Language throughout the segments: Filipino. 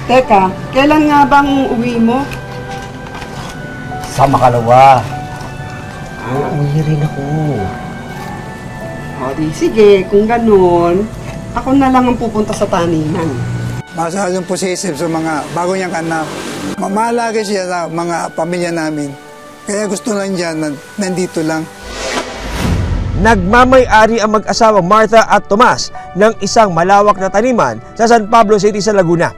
Teka, kailan nga bang uwi mo? Sa makalawa. Uuwi rin ako. O di, sige, kung ganun, ako na lang ang pupunta sa taniman. Masyadong posesif sa mga bago niyang anak. Mamalagi siya sa mga pamilya namin. Kaya gusto lang niya na nandito lang. Nagmamay-ari ang mag-asawang Martha at Tomas ng isang malawak na taniman sa San Pablo City sa Laguna.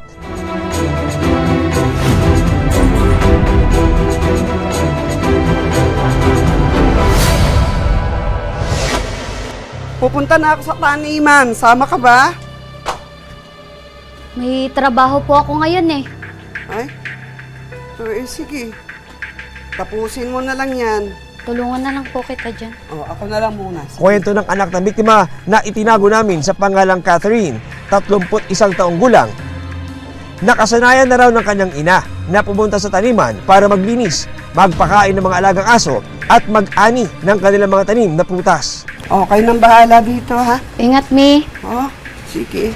Pupunta na ako sa taniman. Sama ka ba? May trabaho po ako ngayon eh. Ay? Sige. Tapusin mo na lang yan. Tulungan na lang po kita dyan. Ako na lang muna. Sige. Kwento ng anak ng biktima na itinago namin sa pangalang Catherine, 31 taong gulang. Nakasanayan na raw ng kanyang ina na pumunta sa taniman para maglinis, magpakain ng mga alagang aso at mag-ani ng kanilang mga tanim na prutas. Okay nang bahala dito, ha? Ingat, Mi. Sige.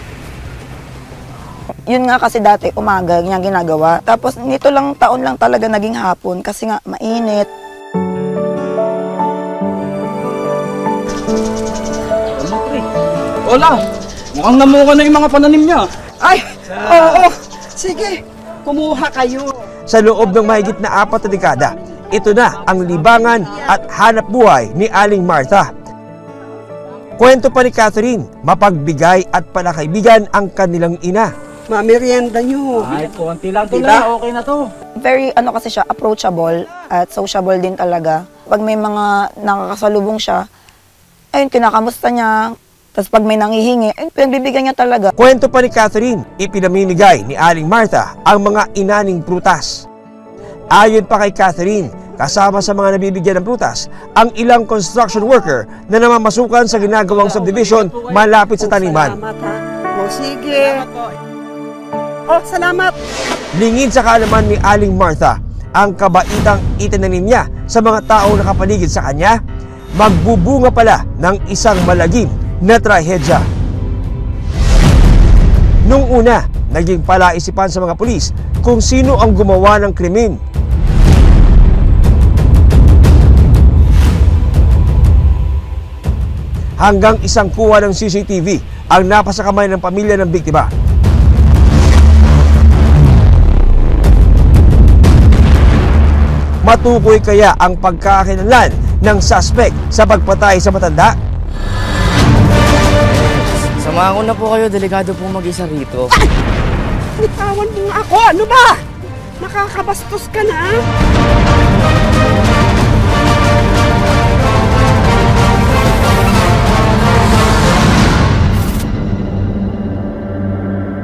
Yun nga kasi dati umaga niya ginagawa. Tapos nito lang taon lang talaga naging hapon kasi nga mainit. Hola! Mukhang namuka na yung mga pananim niya. Ay! Oo! Sige! Kumuha kayo. Sa loob ng mahigit na 4 na dekada, ito na ang libangan at hanap buhay ni Aling Martha. Kwento pa ni Catherine, mapagbigay at palakaibigan ang kanilang ina. Mamerienda nyo. Ay, konti lang to na. Okay na to. Very kasi siya, approachable at sociable din talaga. Pag may mga nakakasalubong siya, ayun, kinakamusta niya. Tapos pag may nanghihingi, ayun, pinagbibigyan niya talaga. Kwento pa ni Catherine, ipinamimigay ni Aling Martha ang mga inaning prutas. Ayon pa kay Catherine, kasama sa mga nabibigyan ng prutas, ang ilang construction worker na namamasukan sa ginagawang subdivision malapit sa taniman. Salamat, ha? Sige. Salamat. Lingid sa kaalaman ni Aling Martha, ang kabaitang itinanim niya sa mga taong nakapaligid sa kanya, magbubunga pala ng isang malagim na trahedya. Nung una, naging palaisipan sa mga pulis kung sino ang gumawa ng krimen. Hanggang isang kuha ng CCTV ang napasa kamay ng pamilya ng biktima. Matukoy kaya ang pagkakakilanlan ng suspect sa pagpatay sa matanda? Samahan ko na po kayo, delikado po mag-isa rito. Ay! Bitawan mo nga ako! Ano ba? Nakakabastos ka na!